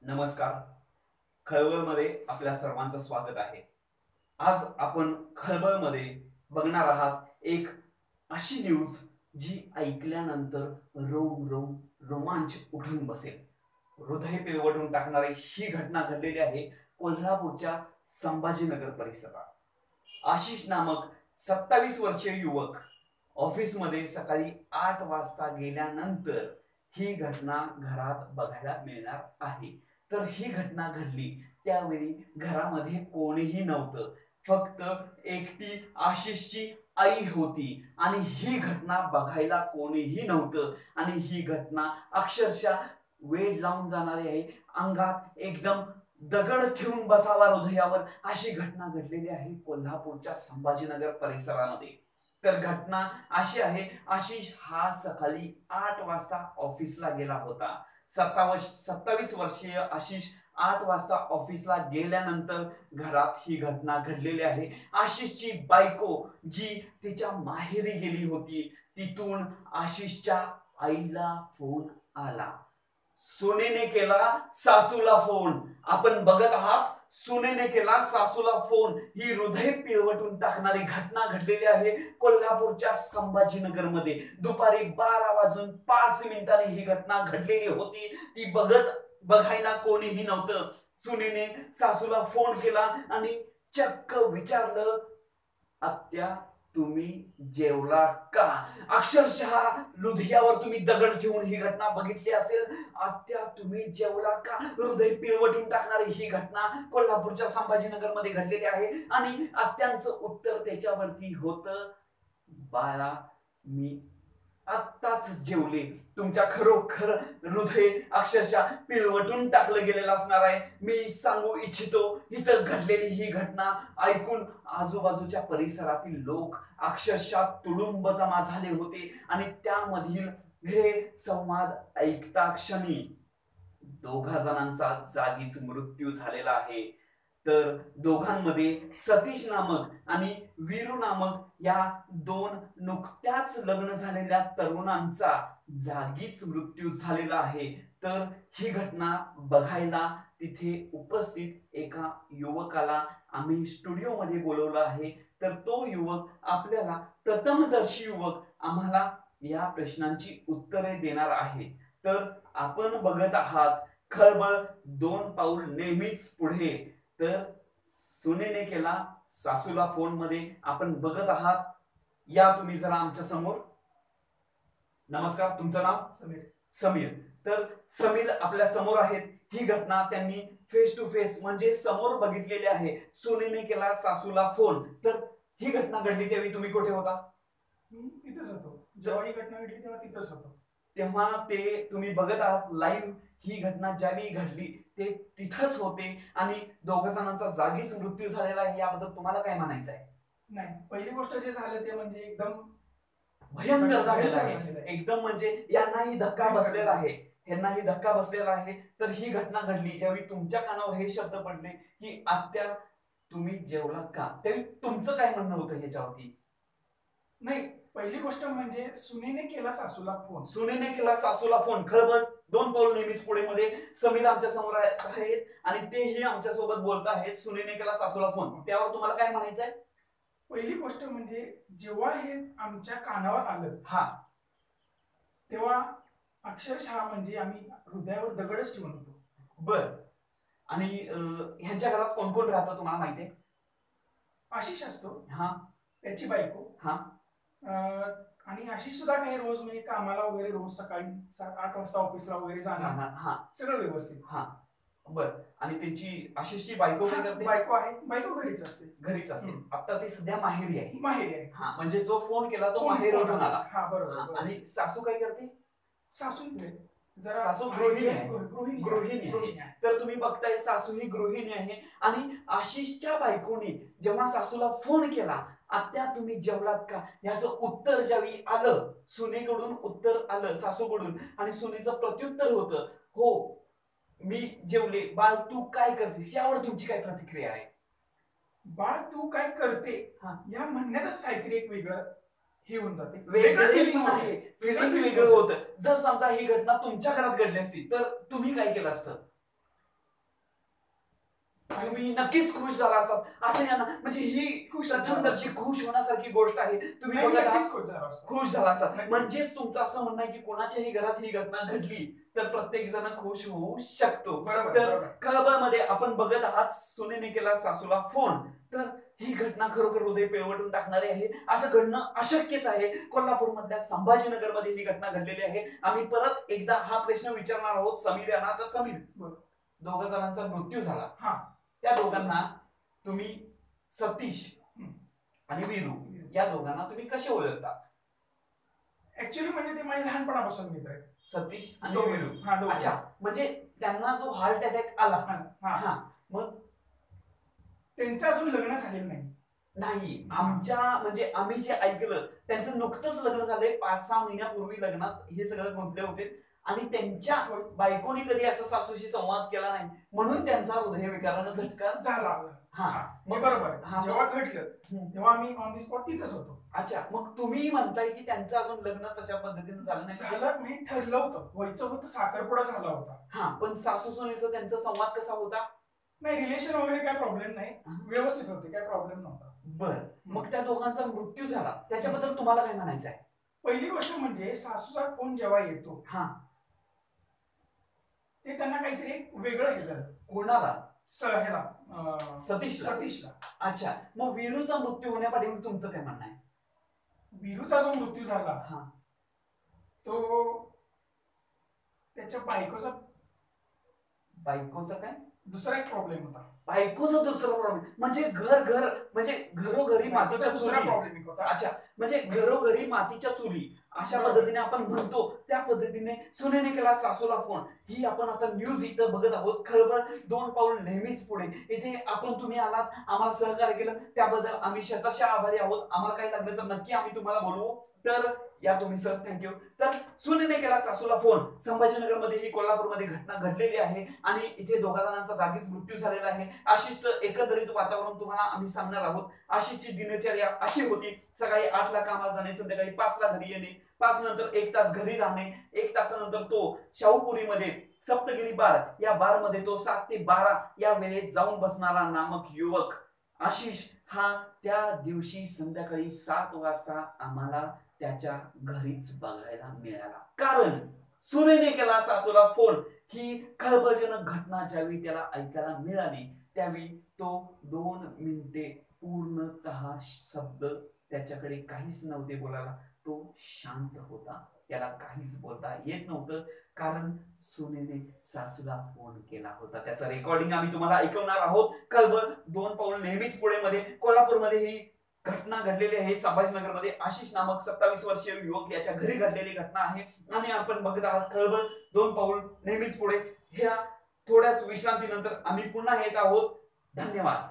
नमस्कार. खळबळमध्ये आपल्या सर्वांचं स्वागत आहे. आज आपण खळबळमध्ये बघणार आहात एक अशी न्यूज जी ऐकल्यानंतर रोम रोम रोमांच उठून बसेल. हृदय पिळवटून टाकणारी ही घटना घडलेली आहे कोल्हापूरच्या संभाजीनगर परिसरात. आशिष नामक 27 वर्षीय युवक ऑफिसमध्ये सकाळी 8 वाजता गेल्यानंतर ही घटना घरात बघायला मिळणार आहे. तर ही घटना घडली त्यावेळी घरामध्ये कोणीही नव्हतं, फक्त एकटी आशिषची आई होती आणि ही घटना बघायला कोणीही नव्हतं. आणि ही घटना अक्षरशः वेड लावून जाणारी आहे. अंगात एकदम दगड ठेवून बसावा हृदयावर अशी घटना घडलेली आहे कोल्हापूरच्या संभाजीनगर परिसरामध्ये. तर घटना अशी आहे, आशिष हा सकाळी 8 वाजता ऑफिसला गेला होता. 27 वर्षीय आशिष 8 वाजता ऑफिसला गेल्यानंतर घरात ही घटना घडलेली आहे. आशिषची बायको जी तिच्या माहेरी गेली होती, तिथून आशिषच्या आईला फोन आला. सुनेने केला सासूला फोन. आपण बघत आहात, सुनेने केला सासूला फोन. ही हृदय पिळवटून टाकणारी घटना घडलेली आहे कोल्हापूरच्या संभाजीनगर मध्ये. दुपारी 12:05 ही घटना घडलेली होती. ती बघायला कोणीही नव्हतं. सुनेने सासूला फोन केला आणि चक्क विचारलं, आत्या तुम्ही जेवला का? अक्षरशः हृदयावर तुम्ही दगड ठेवून ही घटना बघितली असेल. आत्या तुम्ही जेवला का? हृदय पिळवटून टाकणारी ही घटना कोल्हापूरच्या संभाजीनगर मध्ये घडलेली आहे. आणि आत्यांचं उत्तर त्याच्यावरती होतं, बाळा मी आत्ताच जेवले. तुमच्या खरोखर हृदय अक्षरशः पिळवटून टाकलं गेलेलं असणार आहे. मी सांगू इच्छितो, इथं घडलेली ही घटना ऐकून आजूबाजूच्या परिसरातील लोक अक्षरशः तुडुंब जमा झाले होते. आणि त्यामधील हे संवाद ऐकता क्षणी दोघा जणांचा जागीच मृत्यू झालेला आहे. तर दोघांमध्ये सतीश नामक आणि वीरू नामक या दोन नुकत्याच लग्न झालेल्या तरुणांचा जागीच मृत्यू झालेला आहे. तर ही घटना बघायला तिथे उपस्थित एका युवकाला आम्ही स्टुडिओ मध्ये बोलवलं आहे. तर तो युवक आपल्याला, प्रथमदर्शी युवक आम्हाला या प्रश्नांची उत्तरे देणार आहे. तर आपण बघत आहात खळबळ 2 पाऊल नेहमीच पुढे. तर सुनेने केला सासूला फोन मध्ये आपण बघत आहात. या तुम्ही जरा आमच्या समोर. नमस्कार, तुमचं नाव? समीर. समीर. तर समीर आपल्या समोर आहेत. ही घटना त्यांनी फेस टू फेस म्हणजे समोर बघितलेली आहे. सुनेने केला सासूला फोन. तर ही घटना घडली त्यावेळी तुम्ही कुठे होता? तिथेच होतो. जेव्हा ही घटना घडली तेव्हा तिथेच होतो. तेव्हा ते तुम्ही बघत आहात लाईव्ह. ही घटना ज्यावेळी घडली ते तिथंच होते आणि दोघा जणांचा जागीच मृत्यू झालेला आहे. याबद्दल तुम्हाला काय म्हणायचं आहे? नाही, पहिली गोष्ट जे झालं ते म्हणजे एकदम भयंकर झालेलं आहे. एकदम म्हणजे यांनाही धक्का बसलेला आहे. ह्यांनाही धक्का बसलेला आहे. तर ही घटना घडली ज्यावेळी तुमच्या कानावर हे शब्द पडले की आत्या तुम्ही जेवला का, त्यावेळी तुमचं काय म्हणणं होतं ह्याच्यावरती? नाही, पहिली गोष्ट म्हणजे सुनेने केला सासूला फोन. सुनेने केला सासूला फोन. खळबळ 2 पाऊल नेहमीच पुढे मध्ये समीर आमच्या समोर आहेत आणि तेही आमच्या सोबत बोलत आहेत. सुनेने केला सासूला फोन, त्यावर तुम्हाला काय म्हणायचं आहे? पहिली गोष्ट म्हणजे जेव्हा हे आमच्या कानावर आलं हा, तेव्हा अक्षरशः म्हणजे आम्ही हृदयावर दगडच ठेवून होतो. बर. आणि ह्यांच्या घरात कोण कोण राहतं तुम्हाला माहिती आहे? आशिष असतो, हा, त्याची बायको, हा, आणि आशिष सुद्धा काही रोज म्हणजे कामाला वगैरे रोज सकाळी 8 वाजता ऑफिसला वगैरे जाणार. हा, सगळं व्यवस्थित. हा, बर. आणि त्यांची आशिषची बायको काय करते? बायको आहे, बायको घरीच असते. घरीच असते. आता ती सध्या माहेरी आहे. माहेरी आहे. हा, म्हणजे जो फोन केला तो माहेरवरून आला. हा, बरोबर. आणि सासू काय करते? सासू सासू गृहिणी आहे. तर तुम्ही बघताय सासू ही गृहिणी आहे. आणि आशिषच्या बायकोने जेव्हा सासूला फोन केला, आत्या तुम्ही जेवलात का, याचं उत्तर ज्यावेळी आलं, सुनेकडून उत्तर आलं सासूकडून, आणि सुनेचं प्रत्युत्तर होतं, हो मी जेवले. बाळ तू काय करतेस, यावर तुमची काय प्रतिक्रिया आहे? बाळ तू काय करते या म्हणण्यातच काहीतरी एक वेगळं हे होऊन जाते, वेगळं फिलिंग आहे. फिलिंग वेगळं होतं. जर समजा ही घटना तुमच्या घरात घडली असती तर तुम्ही काय केलं असतं? तुम्ही नक्कीच खुश झाला असाल असं यांना, म्हणजे ही प्रथमदर्शी खुश होण्यासारखी गोष्ट आहे. तुम्ही बघत आहात, खुश झाला असाल म्हणजेच तुमचं असं म्हणणं आहे की कोणाच्याही घरात ही घटना घडली तर प्रत्येक जण खुश होऊ शकतो. तर खळबळमध्ये आपण बघत आहात सुनेने केला सासूला फोन. तर ही घटना खरोखर हृदय पिळवटून टाकणारी आहे. असं घडणं अशक्यच आहे. कोल्हापूर मधल्या संभाजीनगर मध्ये ही घटना घडलेली आहे. आम्ही परत एकदा हा प्रश्न विचारणार आहोत समीर यांना. तर समीर, दोघ जणांचा मृत्यू झाला, त्या दोघांना तुम्ही सतीश आणि वीरू या दोघांना तुम्ही कसे ओळखता? ऍक्च्युअली म्हणजे ते माझे लहानपणापासून मित्र आहेत, सतीश आणि वीरू. अच्छा, म्हणजे त्यांना जो हार्ट अटॅक आला, मग त्यांचं अजून लग्न झालेलं नाही. आमच्या म्हणजे आम्ही जे ऐकलं त्यांचं नुकतंच लग्न झालंय, 5-6 महिन्यापूर्वी लग्नात हे सगळं गुंतले होते आणि त्यांच्या बायकोनी कधी असं सासूशी संवाद केला नाही म्हणून त्यांचा हृदयविकारानं झटका झाला. मग बरोबर, जेव्हा घडलं तेव्हा आम्ही ऑन दी स्पॉट तिथंच होतो. अच्छा, मग तुम्ही म्हणताय की त्यांचं अजून लग्न तशा पद्धतीने झालं नाही? झालं, मी ठरलं होतं, व्हायचं होतं, साखरपुडा झाला होता. पण सासू सुनेचा त्यांचा संवाद कसा होता? नाही, रिलेशन वगैरे काय प्रॉब्लेम नाही, व्यवस्थित होते, काय प्रॉब्लेम नव्हता. बर, मग त्या दोघांचा मृत्यू झाला, त्याच्याबद्दल तुम्हाला काय म्हणायचं आहे? पहिली गोष्ट म्हणजे सासूचा फोन जेव्हा येतो ते त्यांना काहीतरी वेगळं हे झालं. कोणाला? सतीशला. अच्छा, मग वीरूचा मृत्यू होण्यापाठीमागे तुमचं काय म्हणणं आहे? वीरूचा जो मृत्यू झाला तो त्याच्या बायकोचा काय दुसरा एक प्रॉब्लेम होता. बायकोचा दुसरा प्रॉब्लेम म्हणजे म्हणजे घरोघरी मातीच्या दुसरा चुली. प्रॉब्लेम होता. अच्छा, म्हणजे घरोघरी मातीच्या चुली अशा पद्धतीने आपण म्हणतो, त्या पद्धतीने सुनेने केला सासूला फोन. ही आपण आता न्यूज इथं बघत आहोत. खळबळ 2 पाऊल नेहमीच पुढे. इथे आपण तुम्ही आलात, आम्हाला सहकार्य केलं त्याबद्दल आम्ही शतशः आभारी आहोत. आम्हाला काही लागलं तर नक्की आम्ही तुम्हाला बोलवू. तर या तुम्ही सर, थँक्यू. तर सुनेने केला सासूला फोन. संभाजीनगरमध्ये ही कोल्हापूरमध्ये घटना घडलेली आहे आणि इथे दोघा जणांचा जागीच मृत्यू झालेला आहे. अशीच एकंदरीत वातावरण तुम्हाला आम्ही सांगणार आहोत. अशीची दिनचर्या अशी होती. सकाळी 8ला कामाला जाणे, संध्याकाळी 5ला घरी येणे, 5 नंतर 1 तास घरी राहणे, 1 तासानंतर तो शाहूपुरीमध्ये सप्तगिरी बार या बार मध्ये तो 7 ते 12 या वेळेत जाऊन बसणारा नामक युवक आशिष हा त्या दिवशी संध्याकाळी 7 वाजता आम्हाला त्याच्या घरीच बघायला मिळाला. कारण सुनेने केला सासूला फोन ही खळबळजनक घटना ज्यावेळी त्याला ऐकायला मिळाली त्यावेळी तो 2 मिनिटे पूर्णतः शब्द, त्याच्याकडे काहीच नव्हते बोलायला. तो शांत होता, त्याला काहीच बोलता येत नव्हतं कारण सुनेने सासूला फोन केला होता. त्याचं रेकॉर्डिंग आम्ही तुम्हाला ऐकवणार आहोत. खळबळ 2 पाऊल नेहमीच पुढे मध्ये कोल्हापूरमध्ये ही घटना घडलेली आहे. संभाजीनगरमध्ये आशिष नामक 27 वर्षीय युवक याच्या घरी घडलेली घटना आहे आणि आपण बघत आहात खळबळ 2 पाऊल नेहमीच पुढे. ह्या थोड्याच विश्रांतीनंतर आम्ही पुन्हा येत आहोत. धन्यवाद.